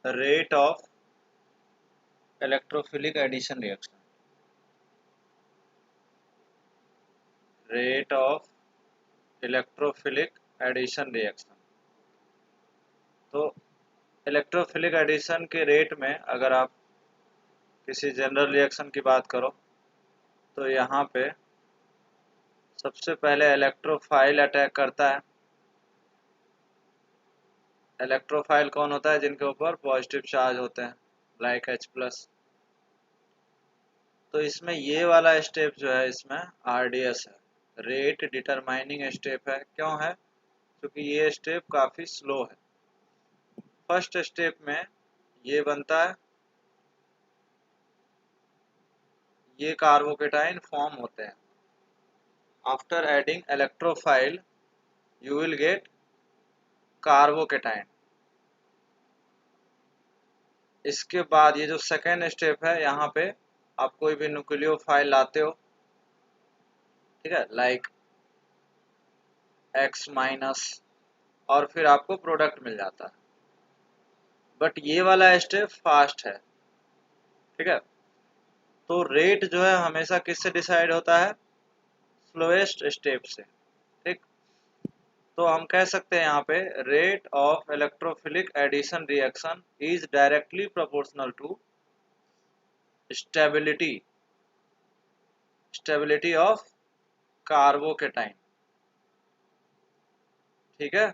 Rate of electrophilic addition reaction, rate of electrophilic addition reaction. तो electrophilic addition के rate में अगर आप किसी जनरल रिएक्शन की बात करो तो यहाँ पे सबसे पहले इलेक्ट्रोफाइल अटैक करता है। इलेक्ट्रोफाइल कौन होता है? जिनके ऊपर पॉजिटिव चार्ज होते हैं, लाइक H+। तो इसमें ये वाला स्टेप जो है इसमें RDS है, रेट डिटरमाइनिंग स्टेप है। क्यों है? क्योंकि ये स्टेप काफ़ी स्लो है। फर्स्ट स्टेप में ये बनता है, ये कार्बोकेटाइन फॉर्म होते हैं। After adding electrophile you will get carbocation. इसके बाद ये जो सेकेंड स्टेप है, यहाँ पे आप कोई भी न्यूक्लियोफाइल लाते हो, ठीक है, लाइक X-, और फिर आपको प्रोडक्ट मिल जाता है। बट ये वाला स्टेप फास्ट है, ठीक है। तो रेट जो है हमेशा किससे डिसाइड होता है? स्लोएस्ट स्टेप से, ठीक। तो हम कह सकते हैं यहाँ पे rate of electrophilic addition reaction is directly proportional to stability stability of carbocation, ठीक है।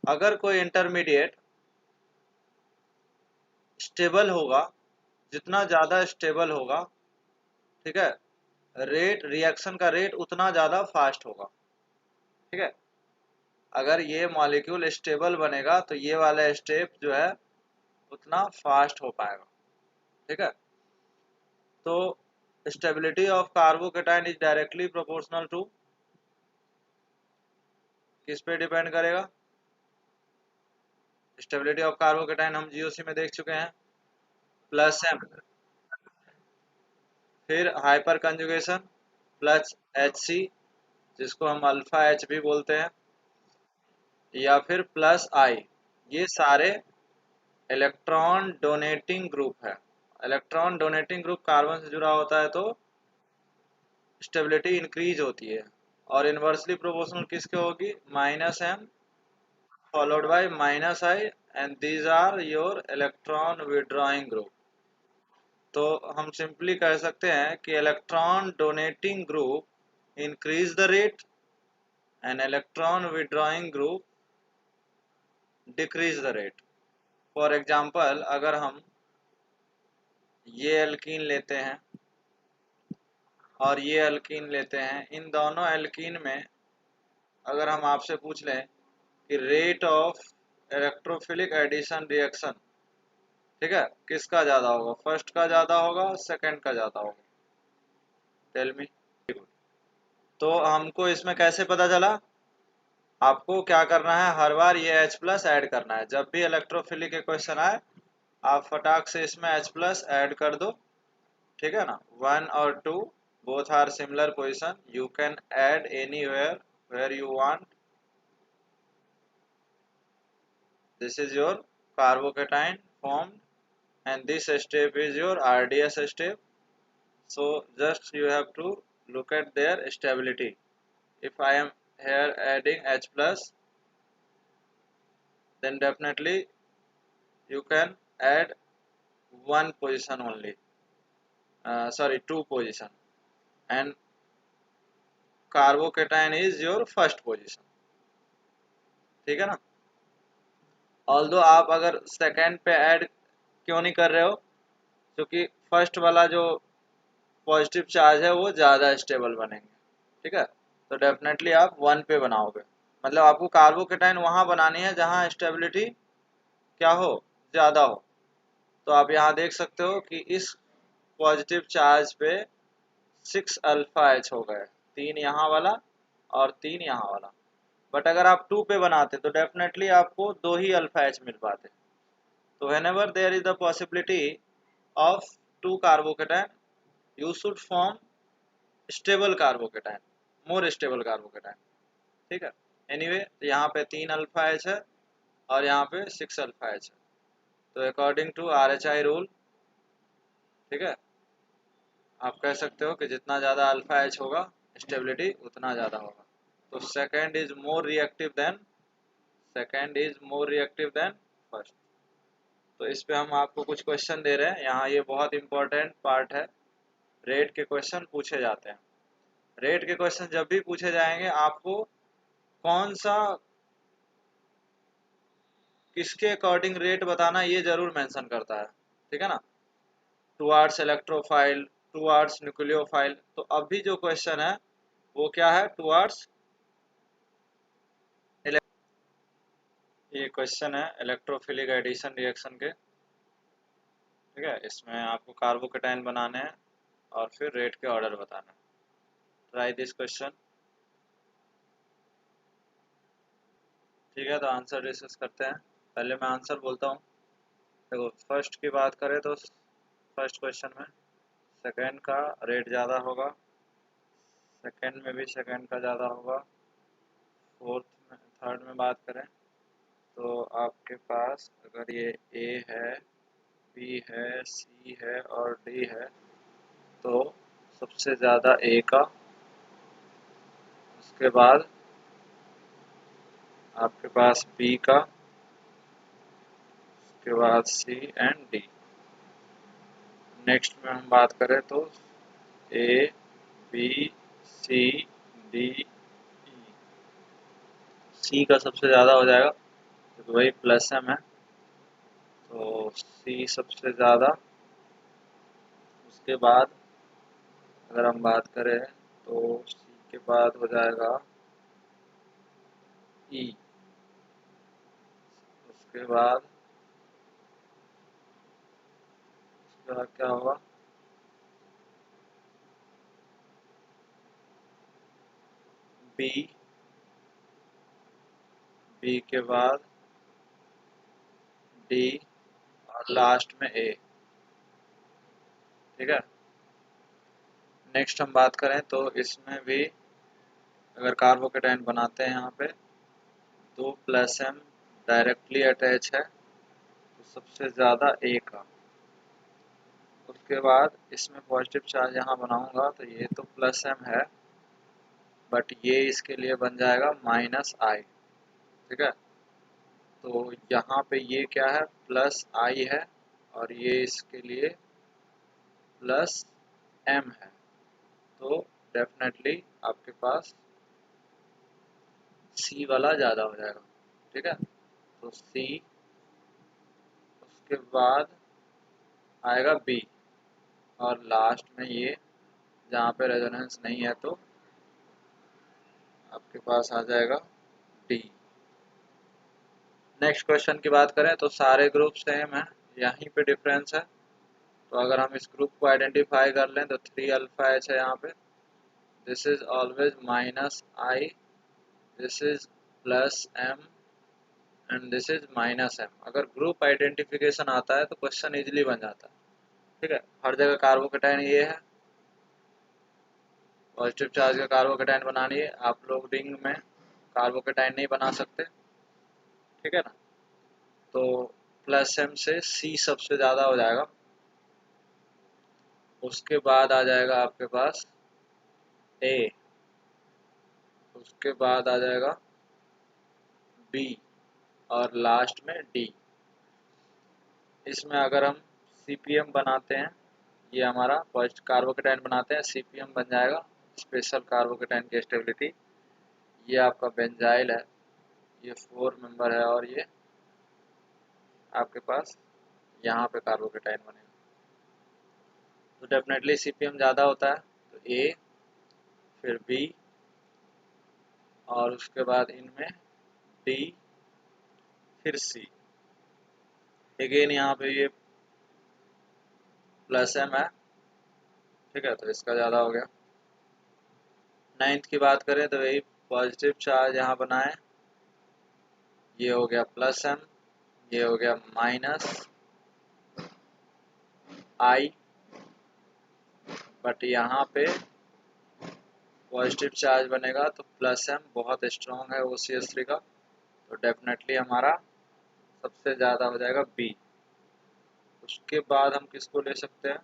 अगर कोई इंटरमीडिएट स्टेबल होगा, जितना ज़्यादा स्टेबल होगा, ठीक है, रेट रिएक्शन का रेट उतना ज़्यादा फास्ट होगा, ठीक है। अगर ये मॉलिक्यूल स्टेबल बनेगा तो ये वाला स्टेप जो है उतना फास्ट हो पाएगा, ठीक है। तो stability of carbocation is directly proportional to, किस पे डिपेंड करेगा? स्टेबिलिटी ऑफ कार्बोकेटाइन हम जीओसी में देख चुके हैं, +m, फिर हाइपर कंजुगेशन प्लस HC, जिसको हम अल्फा H भी बोलते हैं, या फिर +I। ये सारे इलेक्ट्रॉन डोनेटिंग ग्रुप है। इलेक्ट्रॉन डोनेटिंग ग्रुप कार्बन से जुड़ा होता है तो स्टेबिलिटी इंक्रीज होती है। और इनवर्सली प्रोपोर्शनल किसके होगी? -m followed by -I, and these are your electron withdrawing group। तो हम सिंपली कह सकते हैं कि electron donating group increase the rate and electron withdrawing group decrease the rate. For example, अगर हम ये एल्कीन लेते हैं और ये एल्कीन लेते हैं, इन दोनों एल्कीन में अगर हम आपसे पूछ लें कि rate of electrophilic addition reaction, ठीक है, किसका ज़्यादा होगा? फर्स्ट का ज़्यादा होगा, सेकंड का ज़्यादा होगा? Tell me. तो हमको इसमें कैसे पता चला? आपको क्या करना है, हर बार ये H+ ऐड करना है। जब भी इलेक्ट्रोफिलिक के क्वेश्चन आए, आप फटाक से इसमें H+ ऐड कर दो, ठीक है ना। 1 और 2 both are similar position, you can add anywhere where you want। This is your carbocation formed, and this step is your RDS step। So just you have to look at their stability। If I am here adding H+, then definitely you can add one position only, sorry, 2 position, and carbocation is your first position, ठीक है ना। Although आप अगर second पे add क्यों नहीं कर रहे हो? क्योंकि फर्स्ट वाला जो पॉजिटिव चार्ज है वो ज़्यादा स्टेबल बनेंगे, ठीक है। तो डेफिनेटली आप 1 पे बनाओगे, मतलब आपको कार्बोकेटाइन वहाँ बनानी है जहाँ स्टेबिलिटी क्या हो? ज़्यादा हो। तो आप यहाँ देख सकते हो कि इस पॉजिटिव चार्ज पे 6 अल्फा H हो गए, 3 यहाँ वाला और 3 यहाँ वाला। बट अगर आप 2 पे बनाते तो डेफिनेटली आपको 2 ही अल्फा H मिल पाते। तो whenever there is the possibility of 2 carbocation, you should form stable carbocation, more stable carbocation, ठीक है। एनीवे, यहाँ पे 3 अल्फा H है और यहाँ पे 6 अल्फा एच है। तो अकॉर्डिंग टू RHI रूल, ठीक है, आप कह सकते हो कि जितना ज़्यादा अल्फा एच होगा स्टेबिलिटी उतना ज़्यादा होगा। तो second is more reactive than first. तो इस पे हम आपको कुछ क्वेश्चन दे रहे हैं यहाँ, ये बहुत इंपॉर्टेंट पार्ट है। रेट के क्वेश्चन पूछे जाते हैं। रेट के क्वेश्चन जब भी पूछे जाएंगे, आपको कौन सा किसके अकॉर्डिंग रेट बताना ये जरूर मेंशन करता है, ठीक है ना। Towards electrophile, towards nucleophile. तो अभी जो क्वेश्चन है वो क्या है, टुवार्ड्स, ये क्वेश्चन है इलेक्ट्रोफिलिक एडिशन रिएक्शन के, ठीक है। इसमें आपको कार्बोकेटाइन बनाने हैं और फिर रेट के ऑर्डर बताना है। ट्राई दिस क्वेश्चन, ठीक है। तो आंसर डिस्कस करते हैं। पहले मैं आंसर बोलता हूँ। देखो, फर्स्ट की बात करें तो फर्स्ट क्वेश्चन में सेकेंड का रेट ज़्यादा होगा, सेकेंड में भी सेकेंड का ज़्यादा होगा। फोर्थ में, थर्ड में बात करें तो आपके पास अगर ये ए है, बी है, सी है और डी है, तो सबसे ज़्यादा ए का, उसके बाद आपके पास बी का, उसके बाद सी एंड डी। नेक्स्ट में हम बात करें तो ए, बी, सी, डी, ई। सी का सबसे ज़्यादा हो जाएगा क्योंकि वही प्लस एम है, तो सी सबसे ज़्यादा। उसके बाद अगर हम बात करें तो सी के बाद हो जाएगा ई, उसके बाद क्या होगा, बी, बी के बाद डी और लास्ट में ए, ठीक है। नेक्स्ट हम बात करें तो इसमें भी अगर कार्बोकेटाइन बनाते हैं यहाँ पे तो प्लस एम डायरेक्टली अटैच है, तो सबसे ज़्यादा ए का। उसके बाद इसमें पॉजिटिव चार्ज यहाँ बनाऊंगा तो ये तो प्लस एम है, बट ये इसके लिए बन जाएगा माइनस आई, ठीक है। तो यहाँ पे ये क्या है, प्लस आई है, और ये इसके लिए प्लस एम है। तो डेफिनेटली आपके पास सी वाला ज़्यादा हो जाएगा, ठीक है। तो सी, उसके बाद आएगा बी, और लास्ट में ये जहाँ पे रेजोनेंस नहीं है तो आपके पास आ जाएगा डी। नेक्स्ट क्वेश्चन की बात करें तो सारे ग्रुप सेम है, यहीं पे डिफरेंस है। तो अगर हम इस ग्रुप को आइडेंटिफाई कर लें तो 3 अल्फा एच है यहाँ पे, this is always minus I, this is plus M and this is minus M. अगर ग्रुप आइडेंटिफिकेशन आता है तो क्वेश्चन इजीली बन जाता है, ठीक है। हर जगह कार्बोकेटाइन ये है, पॉजिटिव चार्ज का कार्बोकेटाइन बनानी है, आप लोग रिंग में कार्बोकेटाइन नहीं बना सकते, ठीक है ना। तो प्लस एम से सी सबसे ज़्यादा हो जाएगा। उसके बाद आ जाएगा आपके पास ए, उसके बाद आ जाएगा बी और लास्ट में डी। इसमें अगर हम CPM बनाते हैं, ये हमारा फर्स्ट कार्बोकेटाइन बनाते हैं, CPM बन जाएगा स्पेशल कार्बोकेटाइन की स्टेबिलिटी। ये आपका बेंजाइल है, ये 4 मेंबर है, और ये आपके पास यहाँ पे कार्बोकेटाइन बनेगा। तो डेफिनेटली CPM ज़्यादा होता है, तो ए, फिर बी, और उसके बाद इनमें डी, फिर सी। अगेन यहाँ पे ये प्लस एम है, ठीक है, तो इसका ज़्यादा हो गया। नाइन्थ की बात करें तो वही पॉजिटिव चार्ज यहाँ बनाए, ये हो गया प्लस एम, ये हो गया माइनस आई, बट यहाँ पे पॉजिटिव चार्ज बनेगा तो प्लस एम बहुत स्ट्रॉन्ग है OCH3 का, तो डेफिनेटली हमारा सबसे ज़्यादा हो जाएगा बी। उसके बाद हम किसको ले सकते हैं,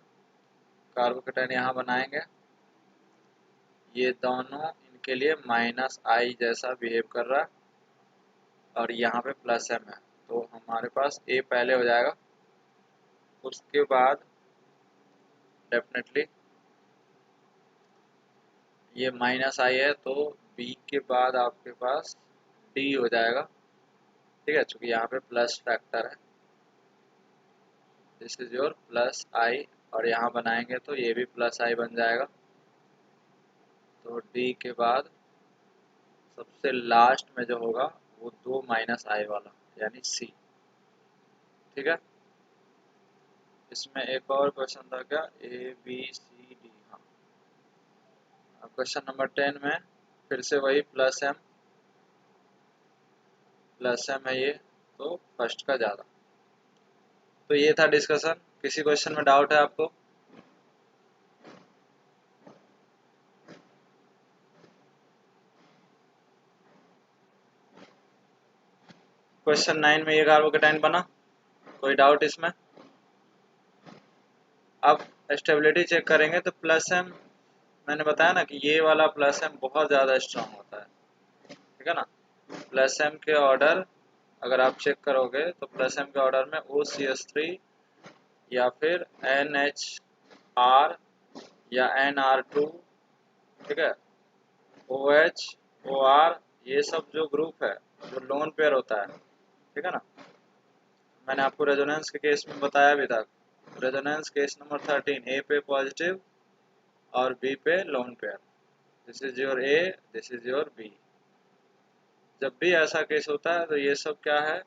कार्बोकेटाइन यहाँ बनाएंगे, ये दोनों इनके लिए माइनस आई जैसा बिहेव कर रहा है और यहाँ पे प्लस एम है, तो हमारे पास ए पहले हो जाएगा। उसके बाद डेफिनेटली ये माइनस आई है, तो बी के बाद आपके पास डी हो जाएगा। ठीक है, चूंकि यहाँ पे प्लस फैक्टर है, दिस इज योर प्लस आई, और यहाँ बनाएंगे तो ये भी प्लस आई बन जाएगा। तो डी के बाद सबसे लास्ट में जो होगा वो दो माइनस आई वाला, यानी सी। ठीक है, इसमें एक और क्वेश्चन था क्या, ए बी सी डी। हाँ, क्वेश्चन नंबर 10 में फिर से वही प्लस एम है ये, तो फर्स्ट का ज़्यादा। तो ये था डिस्कशन। किसी क्वेश्चन में डाउट है आपको? क्वेश्चन 9 में ये कार्बोकेटाइन बना, कोई डाउट इसमें? अब स्टेबिलिटी चेक करेंगे तो प्लस एम, मैंने बताया ना कि ये वाला प्लस एम बहुत ज़्यादा स्ट्रांग होता है। ठीक है ना, प्लस एम के ऑर्डर अगर आप चेक करोगे तो प्लस एम के ऑर्डर में OCH3 या फिर NHR या NR2, ठीक है, OH, OR, ये सब जो ग्रुप है जो लोन पेयर होता है, ठीक है ना, मैंने आपको रेजोनेंस के केस में बताया भी था। रेजोनेंस केस नंबर 13, ए पे पॉजिटिव और बी पे lone pair, this is your A, this is your B. जब भी ऐसा केस होता है तो ये सब क्या है,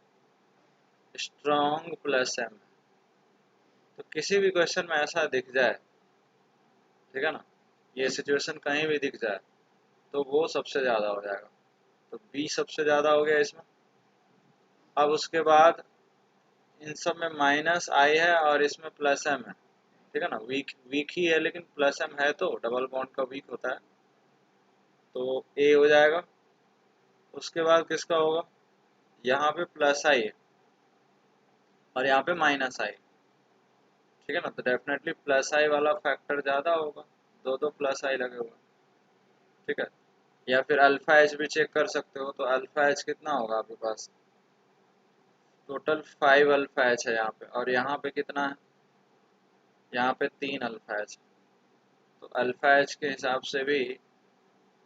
स्ट्रॉन्ग प्लस एम। तो किसी भी क्वेश्चन में ऐसा दिख जाए, ठीक है ना, ये सिचुएशन कहीं भी दिख जाए तो वो सबसे ज़्यादा हो जाएगा। तो बी सबसे ज़्यादा हो गया इसमें। अब उसके बाद इन सब में माइनस आई है और इसमें प्लस एम है। ठीक है ना, वीक वीक ही है लेकिन प्लस एम है, तो डबल बॉन्ड का वीक होता है, तो ए हो जाएगा। उसके बाद किसका होगा, यहाँ पे प्लस आई है और यहाँ पे माइनस आई। ठीक है ना, तो डेफिनेटली प्लस आई वाला फैक्टर ज़्यादा होगा, दो दो प्लस आई लगे हुए। ठीक है, या फिर अल्फा एच भी चेक कर सकते हो, तो अल्फा एच कितना होगा आपके पास, टोटल 5 अल्फा एच है यहाँ पे, और यहाँ पे कितना है, यहाँ पे 3 अल्फा एच। तो अल्फा एच के हिसाब से भी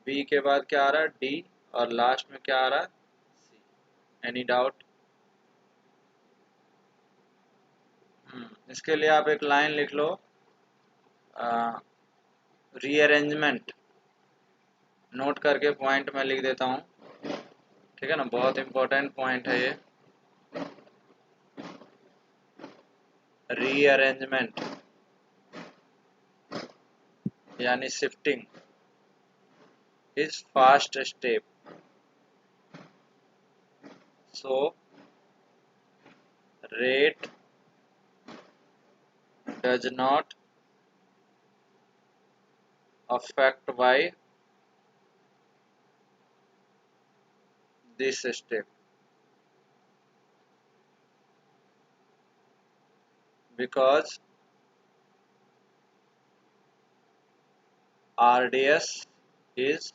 बी के बाद क्या आ रहा है, डी, और लास्ट में क्या आ रहा है, सी। Any doubt? इसके लिए आप एक लाइन लिख लो, रीअरेंजमेंट, नोट करके पॉइंट में लिख देता हूँ। ठीक है ना, बहुत इंपॉर्टेंट पॉइंट है ये, रीअरेंजमेंट यानी shifting is fast step, so rate does not affect by this step because RDS is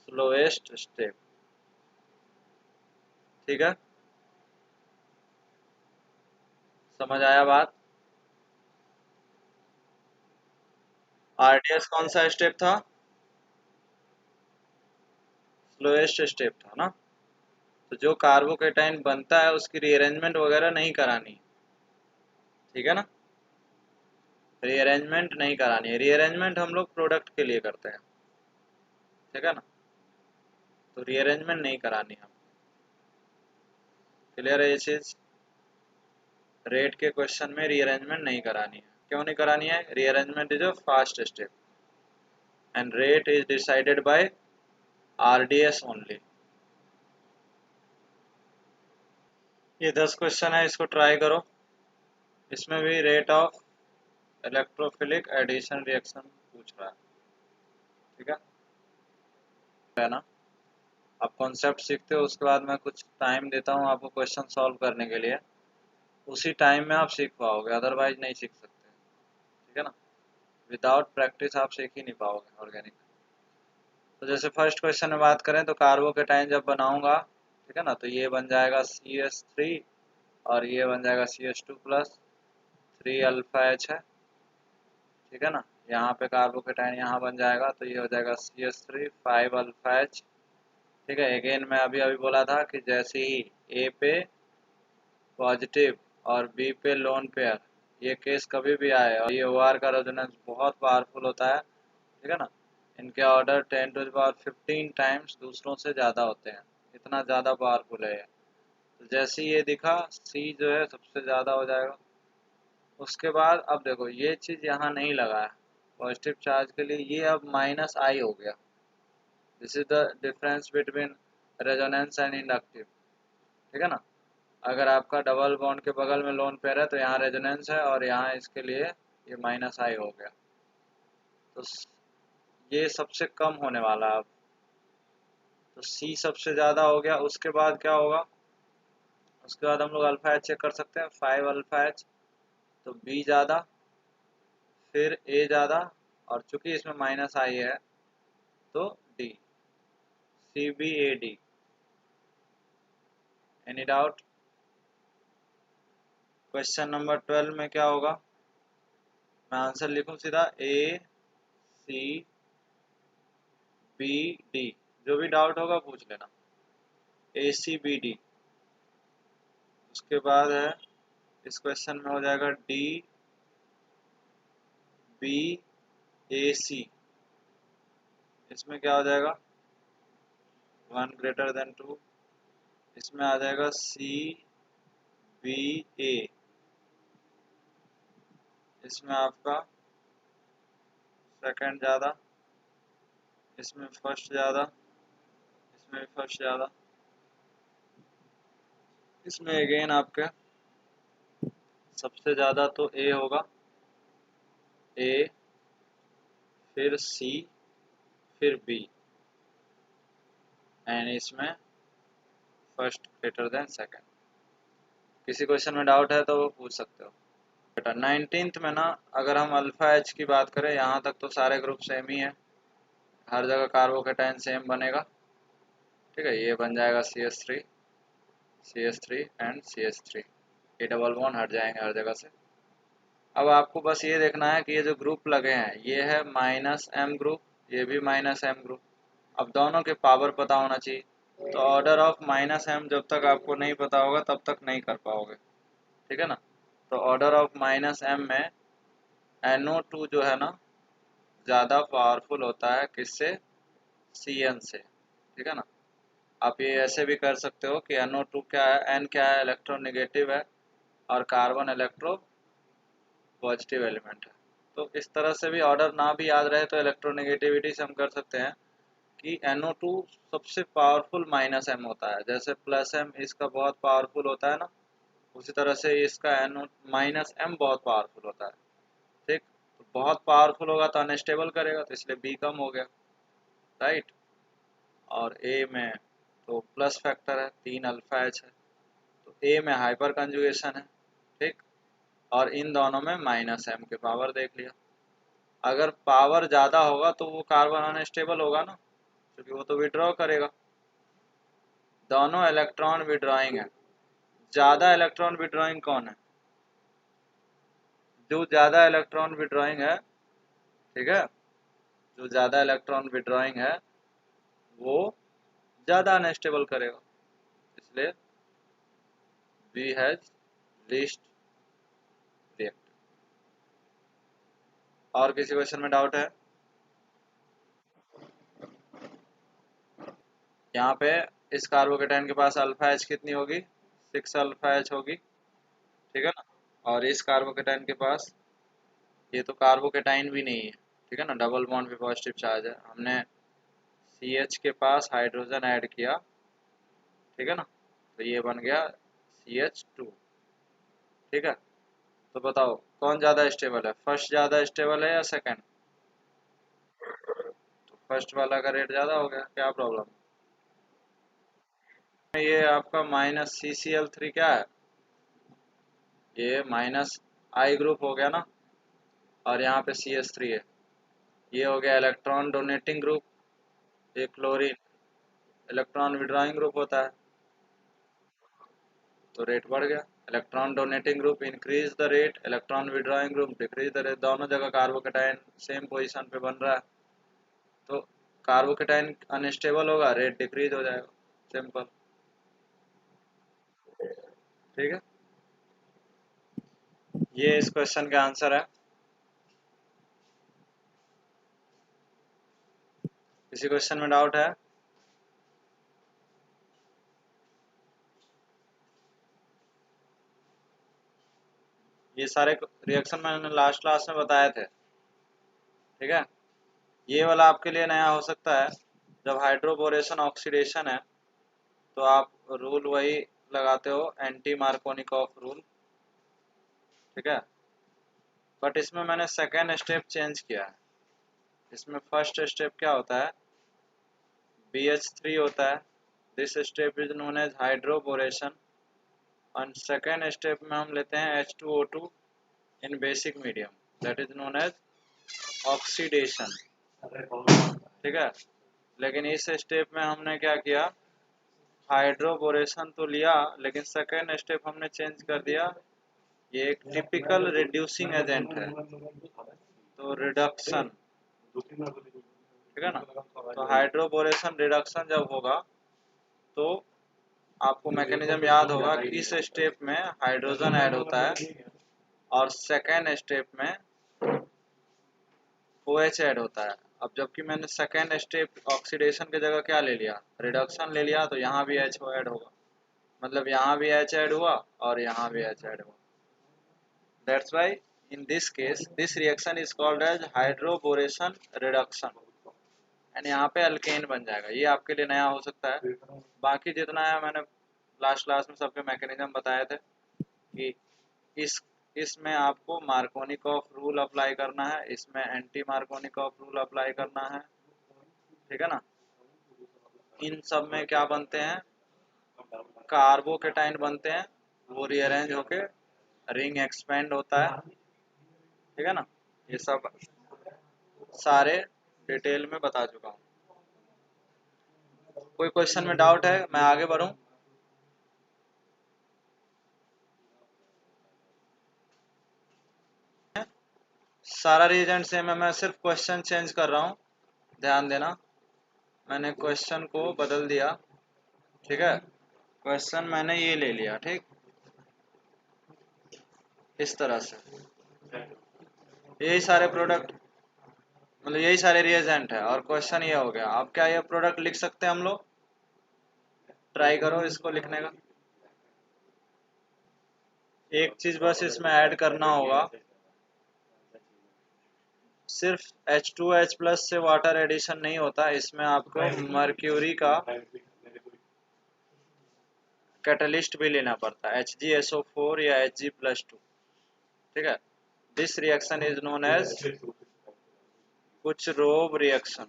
slowest step। ठीक है, समझ आया बात? RDS कौन सा स्टेप था, स्लोएस्ट स्टेप था ना। तो जो कार्बोकेटाइन बनता है उसकी रीअरेंजमेंट वगैरह नहीं करानी, ठीक है ना, रीअरेंजमेंट नहीं करानी है। रीअरेंजमेंट हम लोग प्रोडक्ट के लिए करते हैं, ठीक है ना, तो रीअरेंजमेंट नहीं करानी है। क्लियर है ये चीज? रेट के क्वेश्चन में रीअरेंजमेंट नहीं करानी है। क्यों नहीं करानी है, rearrangement is a fast step and rate is decided by RDS only. ये 10 क्वेश्चन है, इसको ट्राई करो। इसमें भी rate of electrophilic addition reaction पूछ रहा है, ठीक है ना। आप कॉन्सेप्ट सीखते हो, उसके बाद मैं कुछ टाइम देता हूँ आपको क्वेश्चन सॉल्व करने के लिए, उसी टाइम में आप सीख पाओगे, अदरवाइज नहीं सीख सकते। ठीक है ना, विदाउट प्रैक्टिस आप सीख ही नहीं पाओगे ऑर्गेनिक। तो जैसे फर्स्ट क्वेश्चन में बात करें तो कार्बोकेटाइन जब बनाऊंगा, ठीक है ना, तो ये बन जाएगा CH3 और ये बन जाएगा CH2 प्लस 3 अल्फा एच है। ठीक है ना, यहाँ पे कार्बोकेटाइन यहाँ बन जाएगा तो ये हो जाएगा CH3 5 अल्फा एच। ठीक है, अगेन मैं अभी अभी बोला था कि जैसे ही ए पे पॉजिटिव और बी पे लोन पेयर, ये केस कभी भी आए और ये OR का रेजोनेंस बहुत पावरफुल होता है। ठीक है ना, इनके ऑर्डर 10⁻15 टाइम्स दूसरों से ज़्यादा होते हैं, इतना ज़्यादा पावरफुल है ये। तो जैसे ही ये दिखा C जो है सबसे ज़्यादा हो जाएगा। उसके बाद अब देखो ये चीज़ यहाँ नहीं लगा है पॉजिटिव चार्ज के लिए, ये अब -I हो गया। This is the difference between resonance and inductive. ठीक है ना, अगर आपका डबल बॉन्ड के बगल में लोन पेयर है तो यहाँ रेजोनेंस है और यहाँ इसके लिए ये -I हो गया, तो ये सबसे कम होने वाला है अब। तो C सबसे ज़्यादा हो गया, उसके बाद क्या होगा, उसके बाद हम लोग अल्फा एच चेक कर सकते हैं, 5 अल्फा एच, तो B ज़्यादा, फिर A ज़्यादा, और चूंकि इसमें -I है तो D, CBAD। Any doubt? Question number 12 में क्या होगा, मैं आंसर लिखूं सीधा ACBD, जो भी डाउट होगा पूछ लेना, ACBD। उसके बाद है इस क्वेश्चन में हो जाएगा DBAC, इसमें क्या हो जाएगा 1 ग्रेटर देन 2, इसमें आ जाएगा CBA, इसमें आपका सेकंड ज़्यादा, इसमें फर्स्ट ज़्यादा, इसमें भी फर्स्ट ज़्यादा, इसमें अगेन आपके सबसे ज़्यादा तो A होगा, A, फिर C, फिर B, एंड इसमें फर्स्ट ग्रेटर देन सेकंड। किसी क्वेश्चन में डाउट है तो वो पूछ सकते हो। बेटा 19th में ना, अगर हम अल्फा एच की बात करें, यहाँ तक तो सारे ग्रुप सेम ही है, हर जगह कार्बोकेटाइन सेम बनेगा। ठीक है, ये बन जाएगा CH3 एंड CH3, ये डबल बॉन्ड हट जाएंगे हर जगह से। अब आपको बस ये देखना है कि ये जो ग्रुप लगे हैं ये है -M ग्रुप, ये भी -M ग्रुप। अब दोनों के पावर पता होना चाहिए, तो ऑर्डर ऑफ -M जब तक आपको नहीं पता होगा तब तक नहीं कर पाओगे। ठीक है ना, तो ऑर्डर ऑफ -M में NO2 जो है ना ज़्यादा पावरफुल होता है किससे, CN से। ठीक है ना, आप ये ऐसे भी कर सकते हो कि NO2 क्या है, N क्या है, इलेक्ट्रोनेगेटिव है और कार्बन इलेक्ट्रो पॉजिटिव एलिमेंट है। तो इस तरह से भी ऑर्डर ना भी याद रहे तो इलेक्ट्रोनेगेटिविटी से हम कर सकते हैं कि NO2 सबसे पावरफुल -M होता है, जैसे +M इसका बहुत पावरफुल होता है ना, उसी तरह से इसका -M बहुत पावरफुल होता है। ठीक, तो बहुत पावरफुल होगा तो अनस्टेबल करेगा, तो इसलिए B कम हो गया, राइट। और A में तो प्लस फैक्टर है, 3 अल्फा एच है, तो A में हाइपर कंजुगेशन है। ठीक, और इन दोनों में -M के पावर देख लिया। अगर पावर ज़्यादा होगा तो वो कार्बन अनस्टेबल होगा ना, क्योंकि वो तो विड्रॉ करेगा। दोनों इलेक्ट्रॉन विड्रॉइंग है, ज़्यादा इलेक्ट्रॉन विड्रॉइंग कौन है, जो ज़्यादा इलेक्ट्रॉन विड्रॉइंग है। ठीक है, जो ज़्यादा इलेक्ट्रॉन विड्रॉइंग है वो ज़्यादा अनस्टेबल करेगा, इसलिए बी हैज लीस्ट रिएक्ट। और किसी क्वेश्चन में डाउट है? यहाँ पे इस कार्बोकेटाइन के पास अल्फा एच कितनी होगी, 6 अल्फा एच होगी। ठीक है ना, और इस कार्बोकेटाइन के पास, ये तो कार्बोकेटाइन भी नहीं है, ठीक है ना, डबल बॉन्ड पे पॉजिटिव चार्ज है, हमने CH के पास हाइड्रोजन ऐड किया। ठीक है ना, तो ये बन गया CH2। ठीक है, तो बताओ कौन ज़्यादा स्टेबल है, फर्स्ट ज़्यादा स्टेबल है या सेकंड? तो फर्स्ट वाला का रेट ज़्यादा हो गया, क्या प्रॉब्लम? ये आपका -CCl3 क्या है, ये -I ग्रुप हो गया ना, और यहाँ पे CH3 है, ये हो गया इलेक्ट्रॉन डोनेटिंग ग्रुप, ये क्लोरीन इलेक्ट्रॉन विड्रॉइंग ग्रुप होता है, तो रेट बढ़ गया। Electron donating group increase the rate, electron withdrawing group decrease the rate, दोनों जगह कार्बोकेटाइन सेम पोजीशन पे बन रहा है, तो कार्बोकेटाइन अनस्टेबल होगा, रेट डिक्रीज हो जाएगा, सिंपल। ठीक है, ये इस क्वेश्चन का आंसर है। किसी क्वेश्चन में डाउट है? ये सारे रिएक्शन मैंने लास्ट क्लास में बताए थे। ठीक है, ये वाला आपके लिए नया हो सकता है। जब हाइड्रोबोरेशन ऑक्सीडेशन है तो आप रूल वही लगाते हो, एंटी मार्कोनिकॉफ रूल। ठीक है, बट इसमें मैंने सेकेंड स्टेप चेंज किया है। इसमें फर्स्ट स्टेप क्या होता है, BH3 होता है, this step is known as hydroboration, और सेकेंड स्टेप में हम लेते हैं H2O2 in basic medium, that is known as oxidation. ठीक है, लेकिन इस स्टेप में हमने क्या किया, हाइड्रोबोरेशन तो लिया, लेकिन सेकेंड स्टेप हमने चेंज कर दिया, ये एक टिपिकल रिड्यूसिंग एजेंट है, तो रिडक्शन। ठीक है ना, तो हाइड्रोबोरेशन रिडक्शन जब होगा तो आपको मैकेनिज्म याद होगा कि इस स्टेप में हाइड्रोजन ऐड होता है और सेकेंड स्टेप में OH ऐड होता है। अब जबकि मैंने सेकेंड स्टेप ऑक्सीडेशन की जगह क्या ले लिया, रिडक्शन ले लिया, तो यहाँ भी H ऐड होगा, मतलब यहाँ भी H ऐड हुआ और यहाँ भी H ऐड हुआ। That's why in this case this reaction is called as hydroboration reduction, and यहाँ पे अल्केन बन जाएगा। ये आपके लिए नया हो सकता है, बाकी जितना है मैंने लास्ट क्लास में सबके मैकेनिज्म बताए थे कि इस इसमें आपको मार्कोनिकॉफ रूल अप्लाई करना है, इसमें एंटी मार्कोनिकॉफ रूल अप्लाई करना है। ठीक है ना, इन सब में क्या बनते हैं, कार्बोकेटाइन बनते हैं, वो रीअरेंज होके रिंग एक्सपेंड होता है। ठीक है ना, ये सब सारे डिटेल में बता चुका हूँ। कोई क्वेश्चन में डाउट है, मैं आगे बढ़ूँ? सारा रिएजेंट सेम है, मैं सिर्फ क्वेश्चन चेंज कर रहा हूँ, ध्यान देना। मैंने क्वेश्चन को बदल दिया। ठीक है, क्वेश्चन मैंने ये ले लिया, ठीक, इस तरह से यही सारे प्रोडक्ट, मतलब यही सारे रिएजेंट है, और क्वेश्चन ये हो गया। अब क्या ये प्रोडक्ट लिख सकते हैं हम लोग? ट्राई करो इसको लिखने का। एक चीज बस इसमें ऐड करना होगा, सिर्फ H2H+ से वाटर एडिशन नहीं होता, इसमें आपको मर्क्यूरी का कैटलिस्ट भी लेना पड़ता है, HgSO4 या Hg+2। ठीक है, this reaction is known as Kucherov reaction.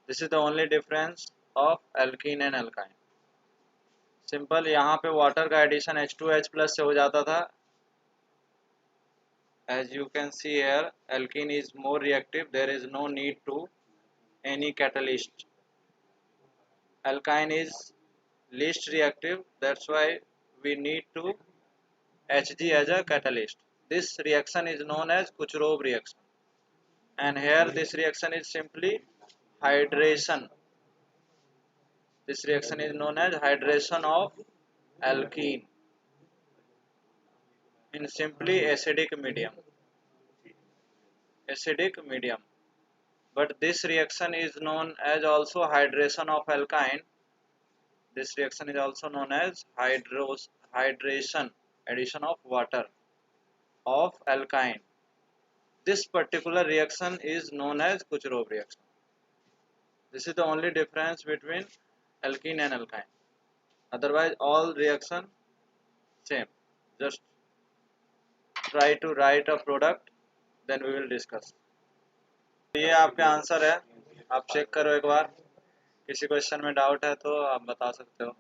This is the only difference of alkene and alkyne. Simple, यहाँ पे वाटर का एडिशन H2H+ से हो जाता था। As you can see here, alkene is more reactive. There is no need to any catalyst. Alkyne is least reactive. That's why we need to Hg as a catalyst. This reaction is known as Kucherov reaction. And here this reaction is simply hydration. This reaction is known as hydration of alkene in simply acidic medium. Acidic medium. But this reaction is known as also hydration of alkyne. This reaction is also known as hydration, addition of water of alkyne. This particular reaction is known as Kucherov reaction. This is the only difference between alkene and alkyne. Otherwise, all reaction same. Just try to write a product, then we will discuss. ये आपका answer है, आप check करो एक बार। किसी question में doubt है तो आप बता सकते हो।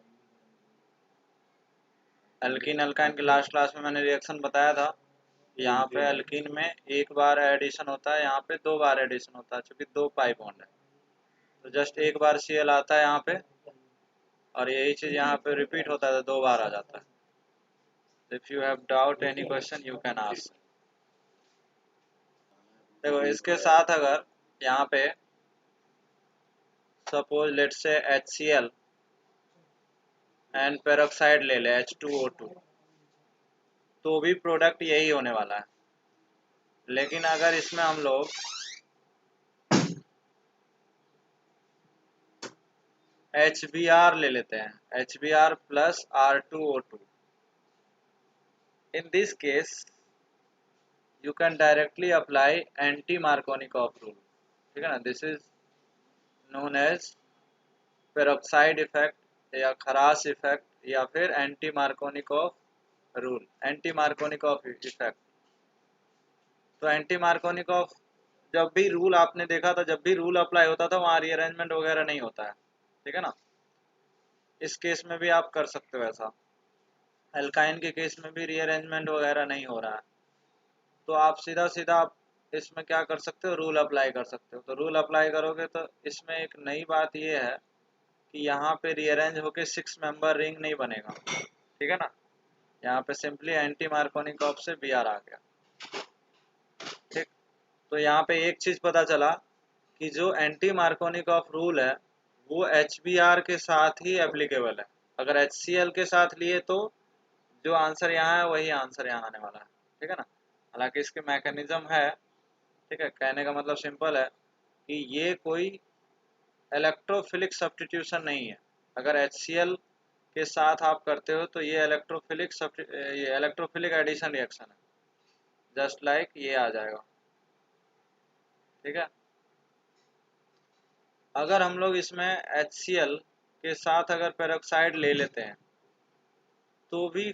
एल्कीन अल्काइन के लास्ट क्लास में मैंने रिएक्शन बताया था। यहाँ पे एल्कीन में एक बार एडिशन होता है, यहाँ पे 2 बार एडिशन होता है, क्योंकि 2 पाई बॉन्ड है, तो जस्ट एक बार Cl आता है यहाँ पे, और यही चीज यहाँ पे रिपीट होता है तो 2 बार आ जाता है। If you have doubt any question you can ask. देखो इसके साथ अगर यहाँ पे सपोज लेट से HCl एंड पेरोक्साइड ले ले H2O2, तो भी प्रोडक्ट यही होने वाला है। लेकिन अगर इसमें हम लोग HBr ले लेते हैं, HBr plus R2O2, in this case you can directly apply anti Markovnikov rule, ठीक है ना। This is known as peroxide effect या खरास इफेक्ट या फिर anti Markovnikov rule, anti Markovnikov effect. तो एंटी मार्कोनिकॉफ जब भी रूल आपने देखा था, जब भी रूल अप्लाई होता था वहाँ रीअरेंजमेंट वगैरह नहीं होता है, ठीक है ना। इस केस में भी आप कर सकते हो ऐसा, एल्काइन के केस में भी रीअरेंजमेंट वगैरह नहीं हो रहा है, तो आप सीधा सीधा आप इसमें क्या कर सकते हो, रूल अप्लाई कर सकते हो। तो रूल अप्लाई करोगे तो इसमें एक नई बात ये है कि यहाँ पे रीअरेंज होके 6 मेंबर रिंग नहीं बनेगा, ठीक है ना। यहाँ पे सिंपली एंटी मार्कोनिकॉफ से Br आ गया, ठीक। तो यहाँ पे एक चीज पता चला कि जो एंटी मार्कोनिकॉफ रूल है वो HBr के साथ ही एप्लीकेबल है। अगर HCl के साथ लिए तो जो आंसर यहाँ है वही आंसर यहाँ आने वाला है, ठीक है ना। हालांकि इसके मैकेनिज्म है, ठीक है, कहने का मतलब सिंपल है कि ये कोई इलेक्ट्रोफिलिक सब्स्टिट्यूशन नहीं है। अगर HCl के साथ आप करते हो तो ये इलेक्ट्रोफिलिक एडिशन रिएक्शन है, जस्ट लाइक ये आ जाएगा, ठीक है। अगर हम लोग इसमें HCl के साथ अगर पेरोक्साइड ले लेते हैं तो भी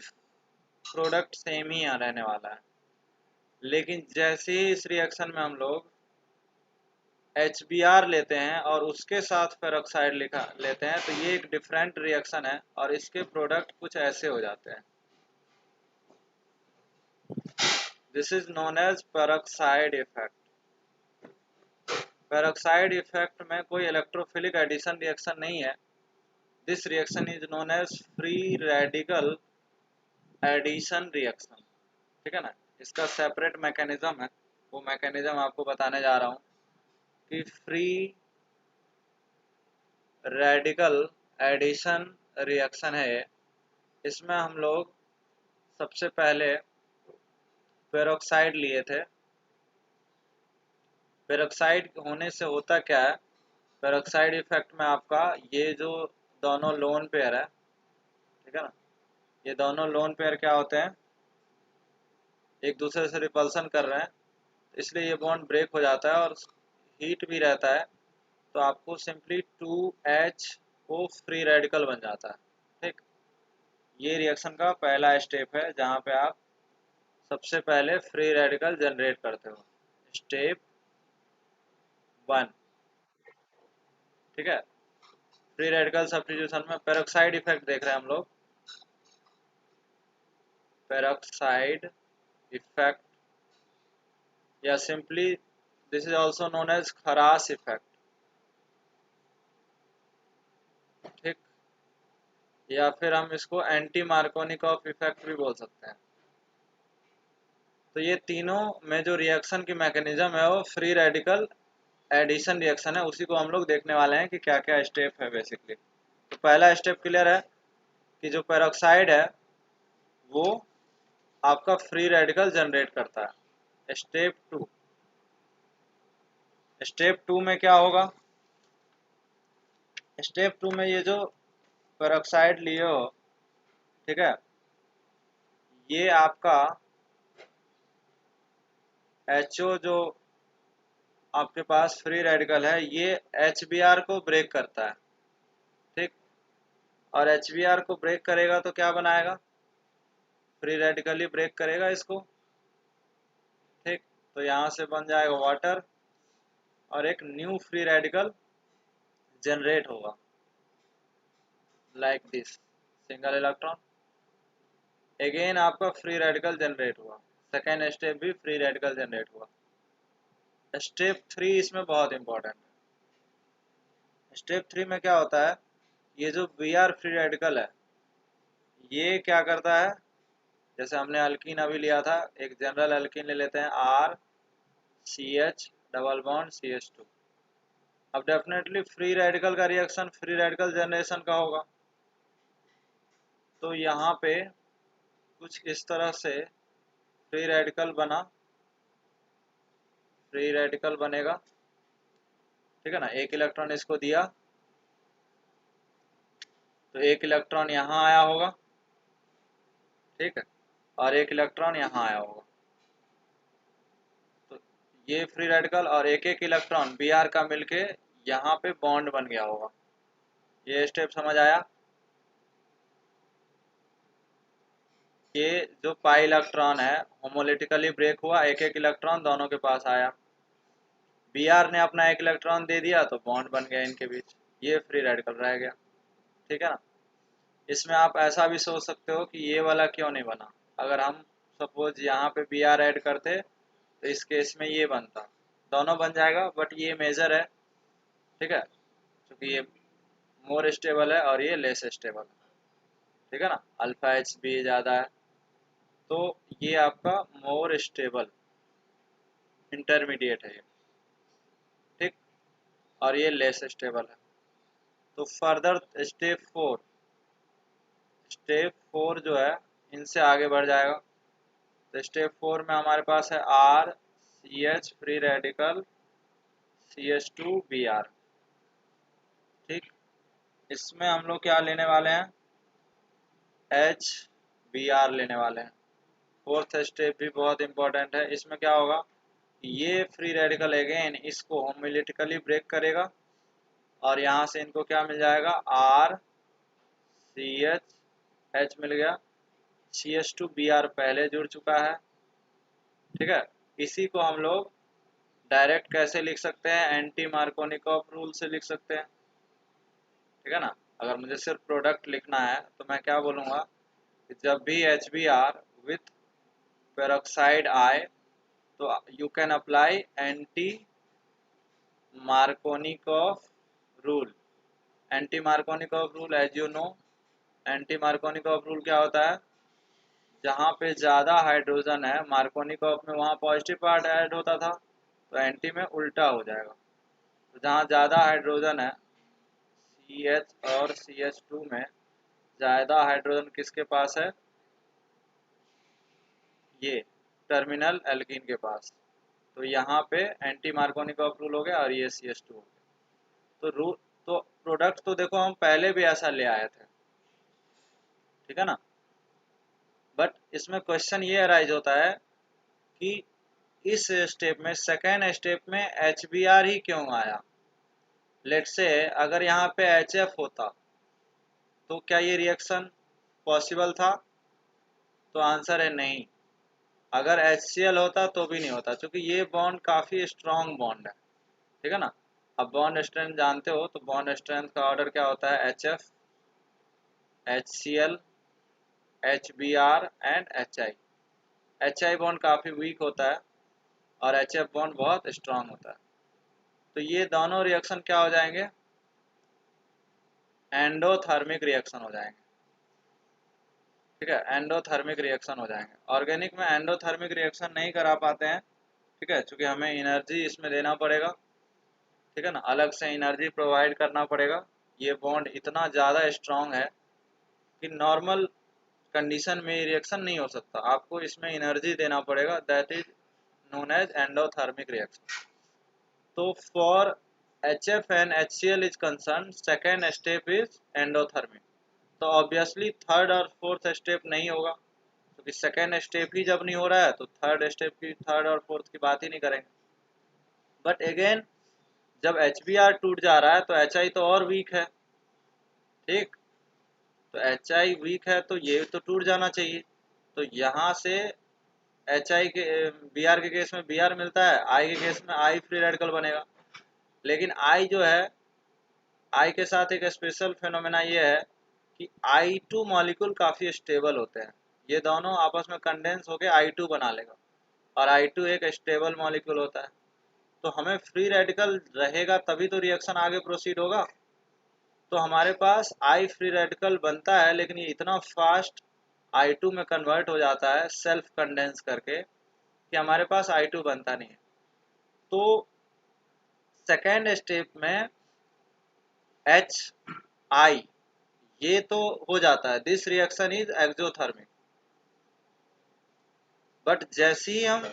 प्रोडक्ट सेम ही रहने वाला है। लेकिन जैसे ही इस रिएक्शन में हम लोग HBr लेते हैं और उसके साथ पेरोक्साइड लिखा लेते हैं तो ये एक डिफरेंट रिएक्शन है और इसके प्रोडक्ट कुछ ऐसे हो जाते हैं। This is known as peroxide effect. Peroxide effect में कोई इलेक्ट्रोफिलिक एडिशन रिएक्शन नहीं है। This reaction is known as free radical addition reaction, ठीक है ना। इसका सेपरेट मैकेनिज्म है, वो मैकेनिज्म आपको बताने जा रहा हूँ कि फ्री रेडिकल एडिशन रिएक्शन है ये। इसमें हम लोग सबसे पहले पेरोक्साइड लिए थे। पेरोक्साइड होने से होता क्या है, पेरोक्साइड इफेक्ट में आपका ये जो दोनों लोन पेयर है, ठीक है ना, ये दोनों लोन पेयर क्या होते हैं, एक दूसरे से रिपल्सन कर रहे हैं, इसलिए ये बॉन्ड ब्रेक हो जाता है और हीट भी रहता है, तो आपको सिंपली 2H फ्री रेडिकल बन जाता है, ठीक। ये रिएक्शन का पहला स्टेप है जहाँ पे आप सबसे पहले फ्री रेडिकल जनरेट करते हो, स्टेप 1, ठीक है। फ्री रेडिकल सब्स्टिट्यूशन में पेरोक्साइड इफेक्ट देख रहे हैं हम लोग, पेरोक्साइड इफेक्ट या simply this is also known as Kharasch effect, ठीक। या फिर हम इसको एंटी मार्कोनिकॉफ इफेक्ट भी बोल सकते हैं। तो ये तीनों में जो रिएक्शन की मैकेनिज्म है वो फ्री रेडिकल एडिशन रिएक्शन है, उसी को हम लोग देखने वाले हैं कि क्या क्या स्टेप है बेसिकली। तो पहला स्टेप क्लियर है कि जो पेरोक्साइड है वो आपका फ्री रेडिकल जनरेट करता है। स्टेप 2 में क्या होगा, स्टेप 2 में ये जो पेरोक्साइड लिए हो, ठीक है, ये आपका HO जो आपके पास फ्री रेडिकल है ये HBr को ब्रेक करता है, ठीक। और HBr को ब्रेक करेगा तो क्या बनाएगा, फ्री रेडिकल ही ब्रेक करेगा इसको, ठीक। तो यहाँ से बन जाएगा वाटर और एक न्यू फ्री रेडिकल जनरेट होगा, like this single electron. Again आपका फ्री रेडिकल जनरेट हुआ, सेकेंड स्टेप भी फ्री रेडिकल जनरेट हुआ। स्टेप 3 इसमें बहुत इंपॉर्टेंट है। स्टेप 3 में क्या होता है, ये जो बी आर फ्री रेडिकल है ये क्या करता है, जैसे हमने अल्कीन अभी लिया था, एक जनरल अल्कीन ले लेते हैं R C H double bond C H two. अब डेफिनेटली फ्री रेडिकल का रिएक्शन फ्री रेडिकल जनरेशन का होगा, तो यहाँ पे कुछ इस तरह से फ्री रेडिकल बना, फ्री रेडिकल बनेगा, ठीक है ना। एक इलेक्ट्रॉन इसको दिया तो एक इलेक्ट्रॉन यहाँ आया होगा, ठीक है, और एक इलेक्ट्रॉन यहाँ आया होगा। तो ये फ्री रेडिकल और एक एक इलेक्ट्रॉन बी आर का मिलके यहाँ पे बॉन्ड बन गया होगा। ये स्टेप समझ आया। ये जो पाई इलेक्ट्रॉन है होमोलिटिकली ब्रेक हुआ, एक एक इलेक्ट्रॉन दोनों के पास आया, बी आर ने अपना एक इलेक्ट्रॉन दे दिया तो बॉन्ड बन गया इनके बीच, ये फ्री रेडिकल रह गया, ठीक है ना। इसमें आप ऐसा भी सोच सकते हो कि ये वाला क्यों नहीं बना, अगर हम सपोज यहाँ पे बी आर ऐड करते तो इस केस में ये बनता, दोनों बन जाएगा बट ये मेजर है, ठीक है, क्योंकि ये मोर स्टेबल है और ये लेस स्टेबल है, ठीक है ना, अल्फा एच बी ज़्यादा है, तो ये आपका मोर स्टेबल इंटरमीडिएट है ये, ठीक, और ये लेस स्टेबल है। तो फर्दर स्टेप 4 जो है इनसे आगे बढ़ जाएगा। तो स्टेप 4 में हमारे पास है R C H free radical C H two B R, ठीक। इसमें हम लोग क्या लेने वाले हैं, एच बी आर लेने वाले हैं। फोर्थ स्टेप भी बहुत इंपॉर्टेंट है। इसमें क्या होगा, ये फ्री रेडिकल अगेन इसको होमिलिटिकली ब्रेक करेगा और यहाँ से इनको क्या मिल जाएगा, आर सी एच, एच मिल गया, C H two B R पहले जुड़ चुका है, ठीक है। इसी को हम लोग डायरेक्ट कैसे लिख सकते हैं, एंटी मार्कोनिकॉफ रूल से लिख सकते हैं, ठीक है ना। अगर मुझे सिर्फ प्रोडक्ट लिखना है तो मैं क्या बोलूँगा कि जब भी H B R with peroxide आए तो you can apply anti Markovnikov rule. Anti Markovnikov rule as you know, anti Markovnikov rule क्या होता है, जहाँ पे ज़्यादा हाइड्रोजन है मार्कोनिकॉफ में वहाँ पॉजिटिव पार्ट ऐड होता था, तो एंटी में उल्टा हो जाएगा। तो जहाँ ज़्यादा हाइड्रोजन है सी एच और सी एच टू में, ज़्यादा हाइड्रोजन किसके पास है, ये टर्मिनल एल्कीन के पास, तो यहाँ पे एंटी मार्कोनिकॉफ रूल हो गया और ये सी एच टू हो गया। तो रूल, तो प्रोडक्ट तो देखो हम पहले भी ऐसा ले आए थे, ठीक है ना, बट इसमें क्वेश्चन ये अराइज होता है कि इस स्टेप में सेकेंड स्टेप में एच बी आर ही क्यों आया। लेट से अगर यहाँ पे एच एफ होता तो क्या ये रिएक्शन पॉसिबल था, तो आंसर है नहीं। अगर HCl होता तो भी नहीं होता, क्योंकि ये बॉन्ड काफ़ी स्ट्रॉन्ग बॉन्ड है, ठीक है ना। अब बॉन्ड स्ट्रेंथ जानते हो, तो बॉन्ड स्ट्रेंथ का ऑर्डर क्या होता है, HF HCl HBr and HI। HI bond काफ़ी वीक होता है और HF बॉन्ड बहुत स्ट्रॉन्ग होता है। तो ये दोनों रिएक्शन क्या हो जाएंगे, एंडोथर्मिक रिएक्शन हो जाएंगे, ठीक है, एंडोथर्मिक रिएक्शन हो जाएंगे। ऑर्गेनिक में एंडोथर्मिक रिएक्शन नहीं करा पाते हैं, ठीक है, क्योंकि हमें एनर्जी इसमें देना पड़ेगा, ठीक है ना, अलग से एनर्जी प्रोवाइड करना पड़ेगा। ये बॉन्ड इतना ज़्यादा स्ट्रॉन्ग है कि नॉर्मल कंडीशन में रिएक्शन नहीं हो सकता, आपको इसमें एनर्जी देना पड़ेगा, that is known as endothermic reaction. तो for HF and HCl is concern second step is endothermic. तो ऑब्वियसली थर्ड और फोर्थ स्टेप नहीं होगा, क्योंकि सेकेंड स्टेप ही जब नहीं हो रहा है तो थर्ड स्टेप की, थर्ड और फोर्थ की बात ही नहीं करेंगे। बट अगेन जब HBr टूट जा रहा है तो HI तो और वीक है, ठीक, तो HI वीक है तो ये तो टूट जाना चाहिए। तो यहाँ से HI के Br के केस में Br मिलता है, I के केस में I फ्री रेडिकल बनेगा। लेकिन I जो है, I के साथ एक स्पेशल फिनोमेना ये है कि I2 मॉलिक्यूल काफ़ी स्टेबल होते हैं, ये दोनों आपस में कंडेंस होके I2 बना लेगा, और I2 एक स्टेबल मॉलिक्यूल होता है। तो हमें फ्री रेडिकल रहेगा तभी तो रिएक्शन आगे प्रोसीड होगा। तो हमारे पास I फ्री रेडिकल बनता है, लेकिन ये इतना फास्ट I2 में कन्वर्ट हो जाता है सेल्फ कंडेंस करके कि हमारे पास I2 बनता नहीं है। तो सेकेंड स्टेप में HI ये तो हो जाता है, this reaction is exothermic. But जैसे ही हम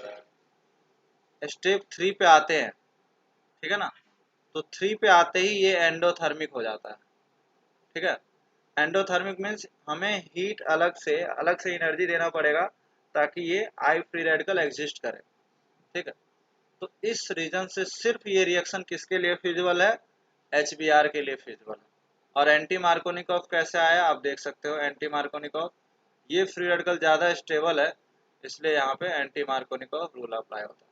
स्टेप 3 पे आते हैं, ठीक है ना, तो 3 पे आते ही ये एंडोथर्मिक हो जाता है। ठीक है, एंडोथर्मिक मीन्स हमें हीट अलग से एनर्जी देना पड़ेगा ताकि ये आई फ्री रेडिकल एग्जिस्ट करे। ठीक है, तो इस रीजन से सिर्फ ये रिएक्शन किसके लिए फिजिबल है, HBr के लिए फिजिबल है। और एंटी मार्कोनिकॉफ कैसे आया आप देख सकते हो। एंटी मार्कोनिकॉफ, ये फ्री रेडिकल ज़्यादा स्टेबल है, इसलिए यहाँ पे एंटी मार्कोनिकॉफ रूल अप्लाई होता है।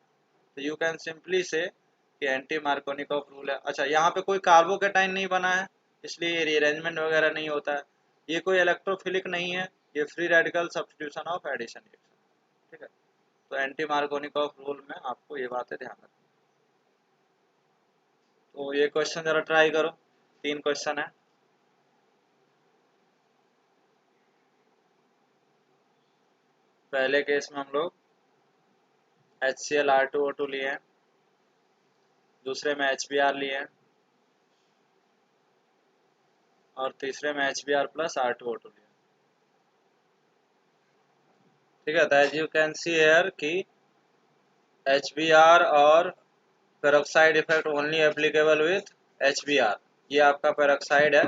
तो यू कैन सिंपली से कि एंटी मार्कोनिकॉफ रूल है। अच्छा, यहाँ पे कोई कार्बोकेटाइन नहीं बना है, इसलिए ये रीअरेंजमेंट वगैरह नहीं होता है। ये कोई इलेक्ट्रोफिलिक नहीं है, ये free radical substitution of addition reaction. ठीक है, तो एंटी मार्कोनिकॉफ रूल में आपको ये बातें ध्यान रखनी। तो ये क्वेश्चन जरा ट्राई करो, 3 क्वेश्चन है। पहले केस में हम लोग HCl लिए हैं, दूसरे में HBr लिए हैं, और तीसरे में HBr प्लस R2O2 लिए। ठीक है, तो as you can see here कि HBr और peroxide effect only applicable with HBr। ये आपका पेरोक्साइड है।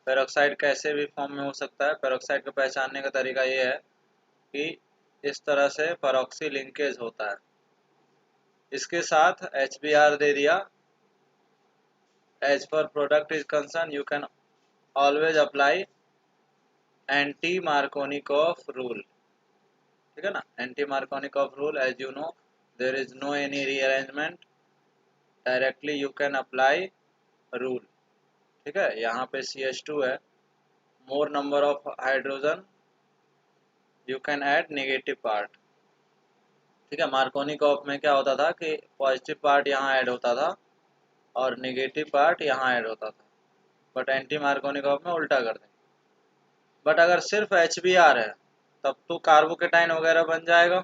पेरोक्साइड कैसे भी फॉर्म में हो सकता है। पेरोक्साइड को पहचानने का तरीका ये है कि इस तरह से पेरोक्सी लिंकेज होता है, इसके साथ HBr दे दिया। As per product is concern you can always apply anti Markovnikov rule. ठीक है ना, anti Markovnikov rule, as you know there is no any rearrangement, directly you can apply rule. ठीक है, यहाँ पे CH2 है, more number of hydrogen you can add negative part. ठीक है, मार्कोनिकॉफ में क्या होता था कि पॉजिटिव पार्ट यहाँ ऐड होता था और नेगेटिव पार्ट यहाँ ऐड होता था, बट एंटी मार्कोनिकॉफ में उल्टा कर दें। बट अगर सिर्फ HBr है तब तो कार्बोकेटाइन वगैरह बन जाएगा,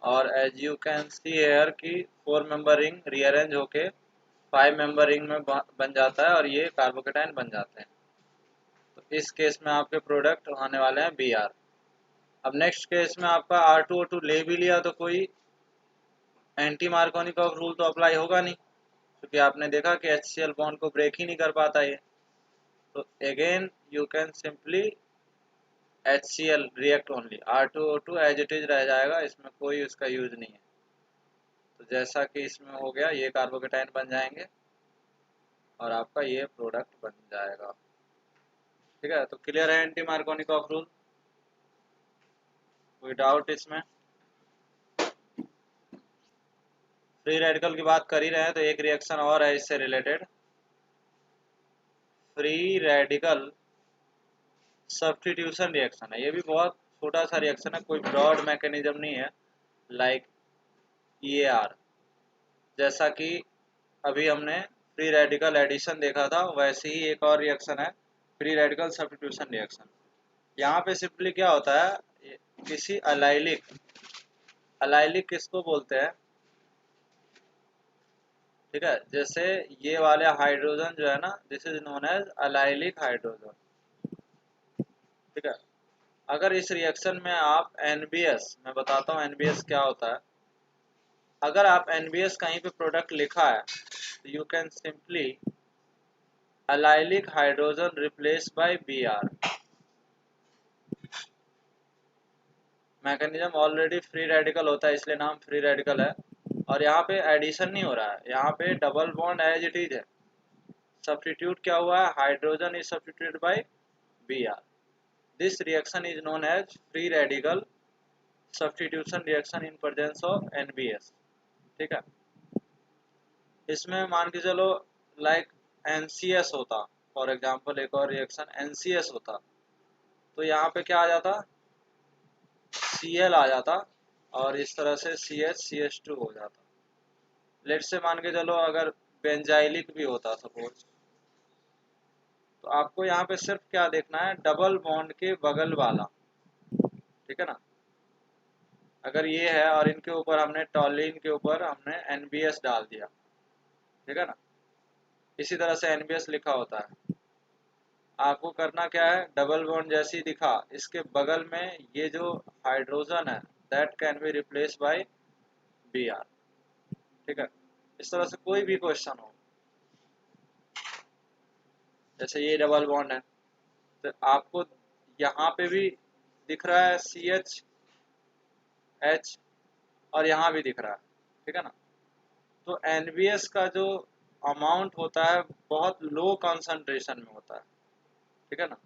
और as you can see here कि 4 मेंबर रिंग रीअरेंज होके 5 मेंबर रिंग में बन जाता है और ये कार्बोकेटाइन बन जाते हैं। तो इस केस में आपके प्रोडक्ट आने वाले हैं Br। अब नेक्स्ट केस में आपका R2O2 ले भी लिया तो कोई एंटी मार्कोनिकॉफ रूल तो अप्लाई होगा नहीं, क्योंकि आपने देखा कि HCl बॉन्ड को ब्रेक ही नहीं कर पाता ये। तो again you can simply HCl react only, R2O2 as it is रह जाएगा, इसमें कोई उसका यूज नहीं है। तो जैसा कि इसमें हो गया, ये कार्बोकेटाइन बन जाएंगे और आपका ये प्रोडक्ट बन जाएगा। ठीक है, तो क्लियर है एंटी मार्कोनिकॉफ रूल, कोई डाउट इसमें? फ्री रेडिकल की बात कर ही रहे हैं तो एक रिएक्शन और है इससे related, free radical substitution reaction है। ये भी बहुत छोटा सा रिएक्शन है, कोई ब्रॉड मैकेनिज्म नहीं है लाइक EAR। जैसा कि अभी हमने फ्री रेडिकल एडिशन देखा था, वैसे ही एक और रिएक्शन है फ्री रेडिकल सब्स्टिट्यूशन रिएक्शन। यहाँ पे सिंपली क्या होता है, किसी अलाइलिक, अलाइलिक किसको बोलते हैं, ठीक है, जैसे ये वाले हाइड्रोजन जो है ना, this is known as allylic hydrogen. ठीक है, अगर इस रिएक्शन में आप NBS, मैं बताता हूँ NBS क्या होता है। अगर आप NBS कहीं पे प्रोडक्ट लिखा है तो you can simply allylic hydrogen replace by Br। Mechanism already free radical होता है, इसलिए नाम फ्री रेडिकल है। और यहाँ पे एडिशन नहीं हो रहा है, यहाँ पे double bond as it is है। सब्स्टिट्यूट क्या हुआ है, hydrogen is substituted by Br। This reaction is known as free radical substitution reaction in presence of NBS। ठीक है, इसमें मान के चलो लाइक NCS होता, फॉर एग्जांपल एक और रिएक्शन NCS होता, तो यहाँ पे क्या आ जाता, Cl आ जाता, और इस तरह से CH CH2 हो जाता। लेट से मान के चलो अगर बेंजाइलिक भी होता सपोज, तो आपको यहाँ पे सिर्फ क्या देखना है, डबल बॉन्ड के बगल वाला, ठीक है ना। अगर ये है और इनके ऊपर हमने टॉलिन के ऊपर हमने NBS डाल दिया, ठीक है ना, इसी तरह से NBS लिखा होता है। आपको करना क्या है, डबल बॉन्ड जैसी दिखा, इसके बगल में ये जो हाइड्रोजन है that can be replace by Br, ठीक है। इस तरह से कोई भी क्वेश्चन हो, जैसे ये डबल बॉन्ड है, तो आपको यहाँ पे भी दिख रहा है CH और यहाँ भी दिख रहा है, ठीक है ना। तो NBS का जो अमाउंट होता है बहुत लो कंसंट्रेशन में होता है, ठीक है ना।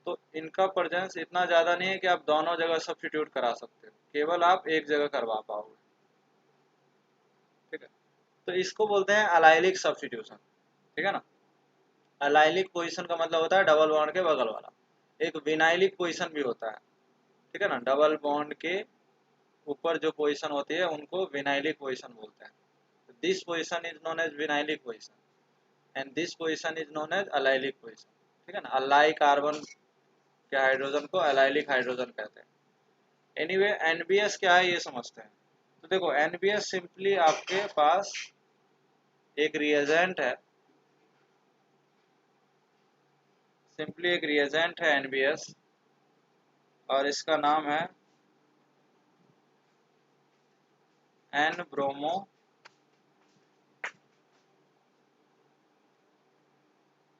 तो इनका प्रेजेंस इतना ज़्यादा नहीं है कि आप दोनों जगह सब्स्टिट्यूट करा सकते हो, केवल आप एक जगह करवा पाओगे, ठीक है। तो इसको बोलते हैं अलाइलिक सब्स्टिट्यूशन, ठीक है ना। अलाइलिक पोजीशन का मतलब होता है डबल बॉन्ड के बगल वाला। एक विनाइलिक पोजीशन भी होता है, ठीक है ना, डबल बॉन्ड के ऊपर जो पोजीशन होती है उनको विनाइलिक पोजीशन बोलते हैं। This position is known as vinylic position and this position is known as allylic position, ठीक है ना। अलाई कार्बन के हाइड्रोजन को अलाइलिक हाइड्रोजन कहते हैं। एनीवे NBS क्या है ये समझते हैं। तो देखो NBS सिंपली आपके पास एक रिएजेंट है, सिंपली एक रिएजेंट है NBS, और इसका नाम है N ब्रोमो,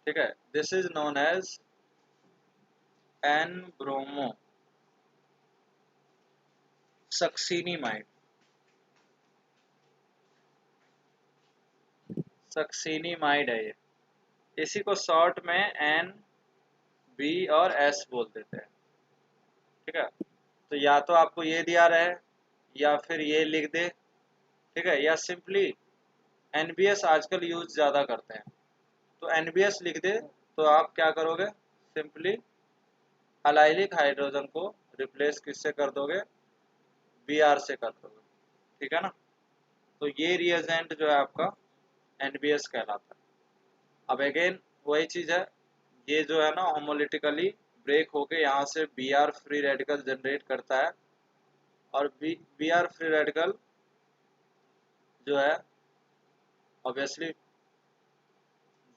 ठीक है। This is known as N bromo succinimide, succinimide है ये। इसी को शॉर्ट में NB और S बोल देते हैं, ठीक है। तो या तो आपको ये दिया रहे या फिर ये लिख दे, ठीक है, या सिंपली NBS आजकल यूज ज़्यादा करते हैं, तो NBS लिख दे, तो आप क्या करोगे, सिंपली अलाइलिक हाइड्रोजन को रिप्लेस किससे कर दोगे, Br से कर दोगे, ठीक है ना। तो ये रिएजेंट जो है आपका NBS कहलाता है। अब अगेन वही चीज़ है, ये जो है ना होमोलिटिकली ब्रेक होके यहाँ से Br फ्री रेडिकल जनरेट करता है, और Br फ्री रेडिकल जो है ऑब्वियसली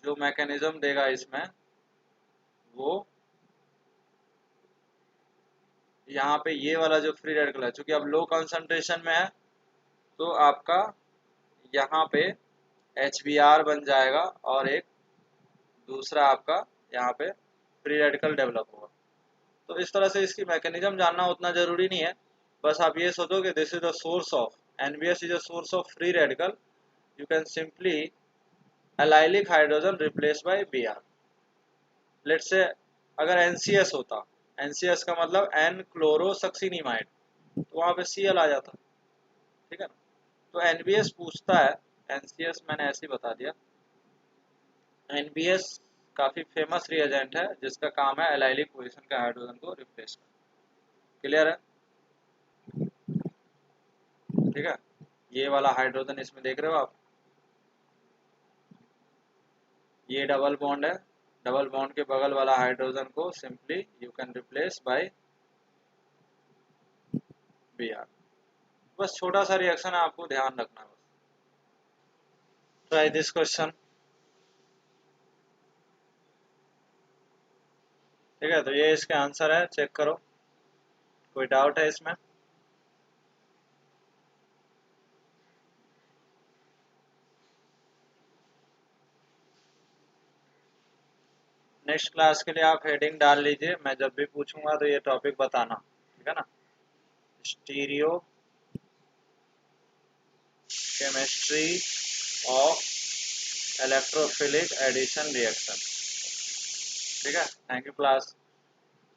जो मैकेनिज्म देगा इसमें, वो यहाँ पे ये वाला जो फ्री रेडिकल है, चूंकि अब लो कंसंट्रेशन में है, तो आपका यहाँ पे HBr बन जाएगा और एक दूसरा आपका यहाँ पे फ्री रेडिकल डेवलप होगा। तो इस तरह से इसकी मैकेनिज्म जानना उतना जरूरी नहीं है, बस आप ये सोचो कि this is the source of NBS is a source of free radical, you can simply allylic hydrogen replace by Br। Let's say अगर NCS होता, NCS का मतलब N क्लोरोसक्सीनिमाइड, तो वहाँ पे Cl आ जाता, ठीक है ना। तो NBS पूछता है, NCS मैंने ऐसे ही बता दिया, NBS काफी फेमस रिएजेंट है जिसका काम है एलाइलिक पोजीशन के हाइड्रोजन को रिप्लेस करना। क्लियर है, ठीक है। ये वाला हाइड्रोजन इसमें देख रहे हो आप, ये डबल बॉन्ड है, डबल बॉन्ड के बगल वाला हाइड्रोजन को simply you can replace by Br। बस छोटा सा रिएक्शन है, आपको ध्यान रखना है बस। ट्राई दिस क्वेश्चन, ठीक है। तो ये इसके आंसर है, चेक करो, कोई डाउट है इसमें। नेक्स्ट क्लास के लिए आप हेडिंग डाल लीजिए, मैं जब भी पूछूंगा तो ये टॉपिक बताना, ठीक है ना। Stereochemistry of electrophilic addition reaction, ठीक है। Thank you class.